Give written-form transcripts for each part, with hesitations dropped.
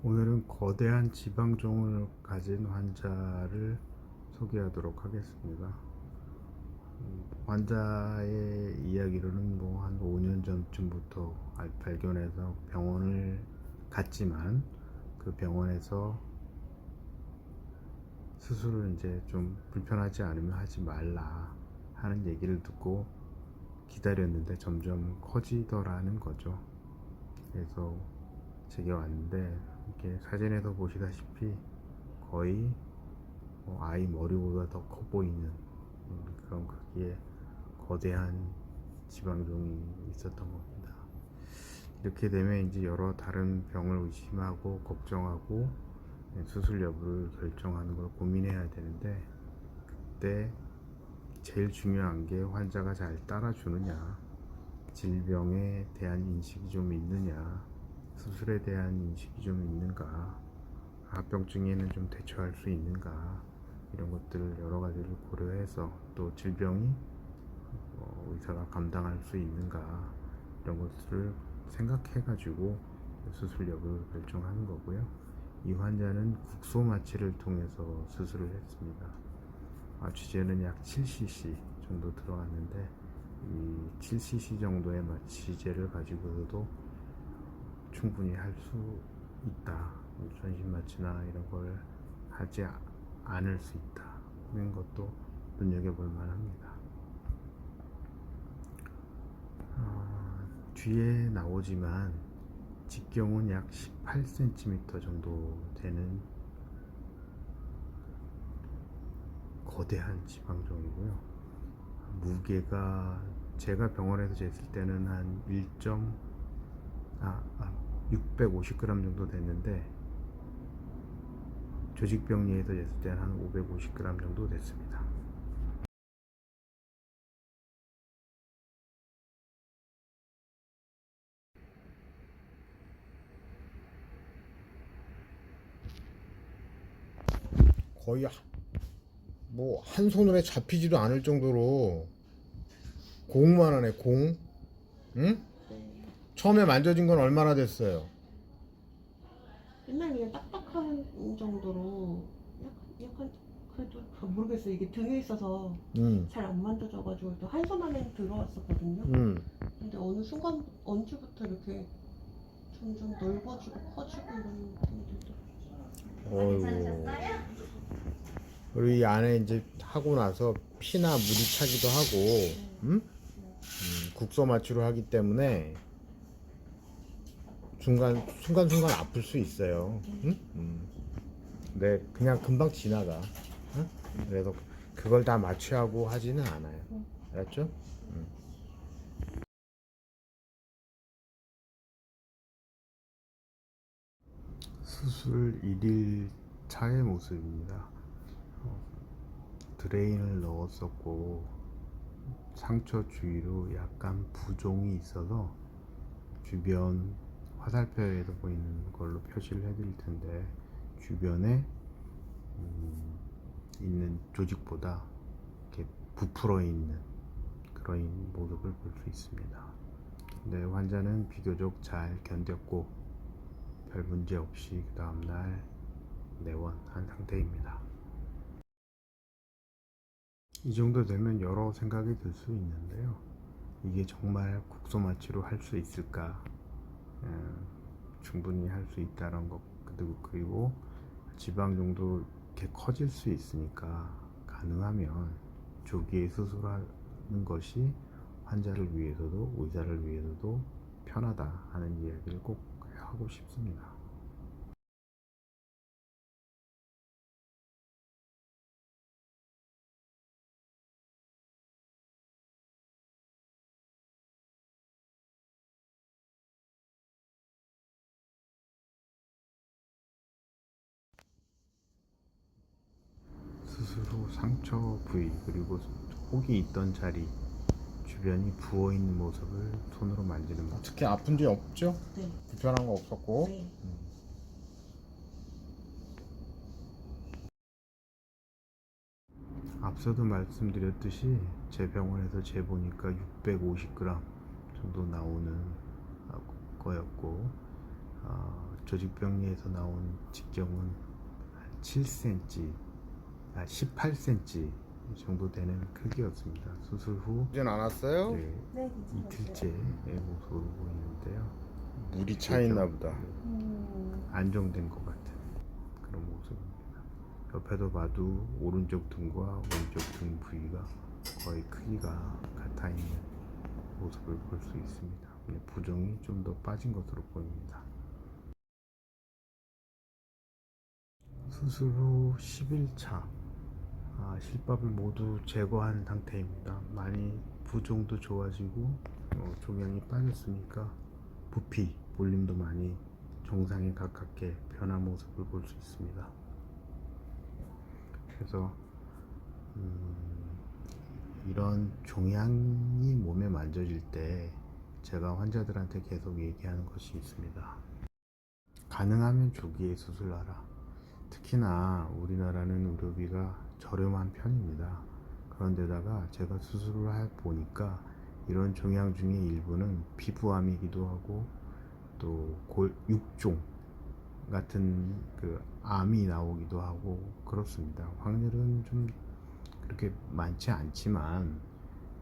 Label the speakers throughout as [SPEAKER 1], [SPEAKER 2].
[SPEAKER 1] 오늘은 거대한 지방종을 가진 환자를 소개하도록 하겠습니다. 환자의 이야기로는 한 5년 전쯤부터 발견해서 병원을 갔지만 그 병원에서 수술을 이제 좀 불편하지 않으면 하지 말라 하는 얘기를 듣고 기다렸는데 점점 커지더라는 거죠. 그래서 제게 왔는데 이렇게 사진에서 보시다시피 거의 아이 머리보다 더 커 보이는 그런 크기의 거대한 지방종이 있었던 겁니다. 이렇게 되면 이제 여러 다른 병을 의심하고 걱정하고 수술 여부를 결정하는 걸 고민해야 되는데, 그때 제일 중요한 게 환자가 잘 따라주느냐, 질병에 대한 인식이 좀 있느냐, 수술에 대한 인식이 좀 있는가, 합병증에는 좀 대처할 수 있는가, 이런 것들을 여러 가지를 고려해서, 또 질병이 의사가 감당할 수 있는가, 이런 것들을 생각해 가지고 수술 여부를 결정하는 거고요. 이 환자는 국소 마취를 통해서 수술을 했습니다. 마취제는 약 7cc 정도 들어갔는데, 이 7cc 정도의 마취제를 가지고도 충분히 할 수 있다, 전신 마취나 이런 걸 하지 않을 수 있다는 것도 눈여겨볼 만합니다. 뒤에 나오지만 직경은 약 18cm 정도 되는 거대한 지방종이고요. 무게가 제가 병원에서 쟀을 때는 한 650g 정도 됐는데, 조직병리에서 쟀을 때는 한 550g 정도 됐습니다. 거의 한 손으로 잡히지도 않을 정도로 공만 하네, 공. 응? 처음에 만져진 건 얼마나 됐어요?
[SPEAKER 2] 옛날 그냥 딱딱한 정도로 약간 그래도 모르겠어요. 이게 등에 있어서
[SPEAKER 1] 응.
[SPEAKER 2] 잘 안 만져져가지고 또 한 손 안에 들어왔었거든요.
[SPEAKER 1] 응.
[SPEAKER 2] 근데 어느 순간 언제부터 이렇게 점점 넓어지고 커지고 이런 느낌이 들더라고요.
[SPEAKER 1] 어이구. 그리고 이 안에 이제 하고 나서 피나 물이 차기도 하고, 응? 국소 마취로 하기 때문에 순간순간 아플 수 있어요. 응? 근데 그냥 금방 지나가. 응? 그래서 그걸 다 마취하고 하지는 않아요. 알았죠? 수술 1일 차의 모습입니다. 드레인을 넣었었고, 상처 주위로 약간 부종이 있어서 주변 화살표에서 보이는 걸로 표시를 해드릴 텐데, 주변에 있는 조직보다 이렇게 부풀어 있는 그런 모습을 볼 수 있습니다. 근데 환자는 비교적 잘 견뎠고 별 문제 없이 그 다음날 내원한 상태입니다. 이 정도 되면 여러 생각이 들 수 있는데요. 이게 정말 국소 마취로 할 수 있을까? 충분히 할 수 있다는 것, 그리고 지방종도 이렇게 커질 수 있으니까 가능하면 조기에 수술하는 것이 환자를 위해서도 의사를 위해서도 편하다 하는 이야기를 꼭 하고 싶습니다. 수술 후 상처 부위, 그리고 혹이 있던 자리 주변이 부어있는 모습을 손으로 만지는 것. 특히 아픈 적 없죠?
[SPEAKER 2] 네.
[SPEAKER 1] 불편한 거 없었고.
[SPEAKER 2] 네.
[SPEAKER 1] 앞서도 말씀드렸듯이 제 병원에서 재보니까 650g 정도 나오는 거였고, 조직병리에서 나온 직경은 한 7cm, 18cm 정도 되는 크기였습니다. 수술 후
[SPEAKER 3] 이젠 안 왔어요?
[SPEAKER 1] 네,
[SPEAKER 2] 네, 괜찮았어요.
[SPEAKER 1] 이틀째의 모습으로 보이는데요.
[SPEAKER 3] 물이 차 있나 보다.
[SPEAKER 1] 안정된 것 같은 그런 모습입니다. 옆에도 봐도 오른쪽 등과 왼쪽 등 부위가 거의 크기가 같아 있는 모습을 볼 수 있습니다. 근데 부종이 좀 더 빠진 것으로 보입니다. 수술 후 10일차 실밥을 모두 제거한 상태입니다. 많이 부종도 좋아지고 종양이 빠졌으니까 부피, 볼륨도 많이 정상에 가깝게 변한 모습을 볼 수 있습니다. 그래서 이런 종양이 몸에 만져질 때 제가 환자들한테 계속 얘기하는 것이 있습니다. 가능하면 조기에 수술하라. 특히나 우리나라는 의료비가 저렴한 편입니다. 그런데다가 제가 수술을 보니까 이런 종양 중에 일부는 피부암이기도 하고 또 육종 같은 그 암이 나오기도 하고 그렇습니다. 확률은 좀 그렇게 많지 않지만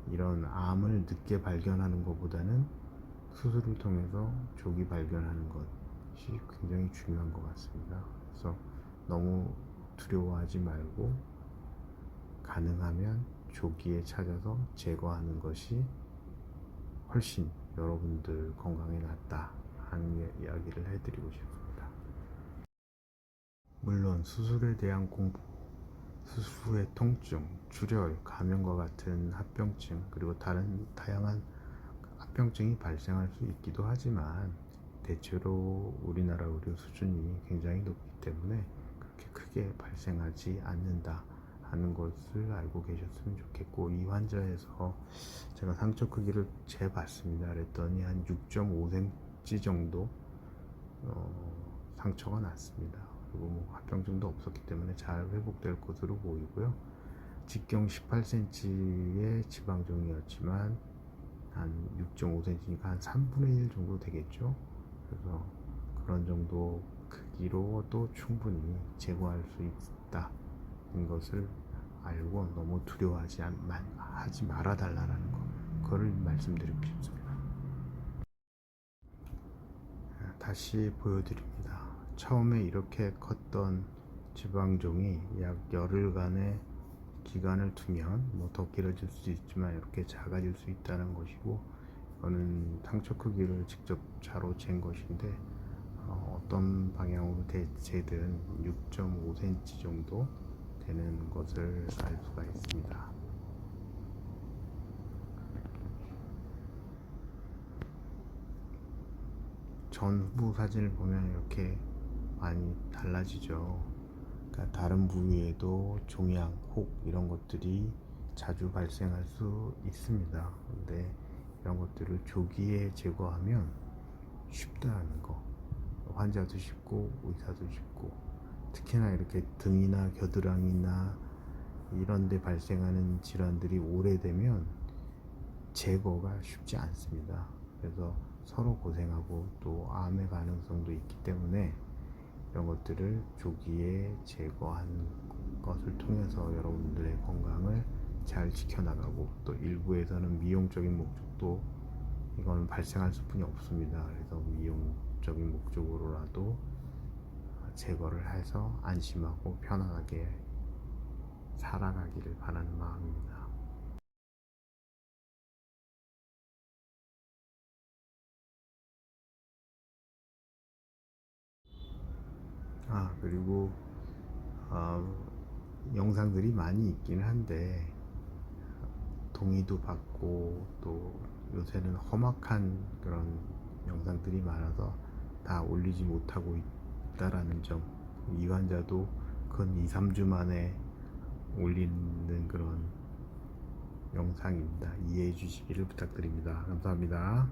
[SPEAKER 1] 이런 암을 늦게 발견하는 것보다는 수술을 통해서 조기 발견하는 것이 굉장히 중요한 것 같습니다. 그래서 너무 두려워하지 말고 가능하면 조기에 찾아서 제거하는 것이 훨씬 여러분들 건강에 낫다 하는 이야기를 해드리고 싶습니다. 물론 수술에 대한 공포, 수술 후의 통증, 출혈, 감염과 같은 합병증 그리고 다른 다양한 합병증이 발생할 수 있기도 하지만 대체로 우리나라 의료 수준이 굉장히 높기 때문에 그렇게 크게 발생하지 않는다 하는 것을 알고 계셨으면 좋겠고, 이 환자에서 제가 상처 크기를 재봤습니다. 그랬더니 한 6.5cm 정도 상처가 났습니다. 그리고 뭐 합병증도 없었기 때문에 잘 회복될 것으로 보이고요. 직경 18cm의 지방종이었지만 한 6.5cm니까 한 3분의 1 정도 되겠죠. 그래서 그런 정도 크기로도 충분히 제거할 수 있다는 것을 알고 너무 두려워하지 하지 말아달라는 그거를 말씀드리고 싶습니다. 다시 보여드립니다. 처음에 이렇게 컸던 지방종이 약 열흘간의 기간을 두면 뭐 더 길어질 수 있지만 이렇게 작아질 수 있다는 것이고, 이거는 상처 크기를 직접 자로 잰 것인데 어떤 방향으로 재든 6.5cm 정도 되는 것을 알 수가 있습니다. 전후 사진을 보면 이렇게 많이 달라지죠. 그러니까 다른 부위에도 종양, 혹 이런 것들이 자주 발생할 수 있습니다. 근데 이런 것들을 조기에 제거하면 쉽다는 거, 환자도 쉽고 의사도 쉽고, 특히나 이렇게 등이나 겨드랑이나 이런 데 발생하는 질환들이 오래되면 제거가 쉽지 않습니다. 그래서 서로 고생하고 또 암의 가능성도 있기 때문에 이런 것들을 조기에 제거하는 것을 통해서 여러분들의 건강을 잘 지켜나가고, 또 일부에서는 미용적인 목적도 이거는 발생할 수뿐이 없습니다. 그래서 미용적인 목적으로라도 제거를 해서 안심하고 편안하게 살아가기를 바라는 마음입니다. 그리고 영상들이 많이 있긴 한데 동의도 받고 또 요새는 험악한 그런 영상들이 많아서 다 올리지 못하고 있다라는 점, 이 환자도 근 2-3주 만에 올리는 그런 영상입니다. 이해해 주시기를 부탁드립니다. 감사합니다.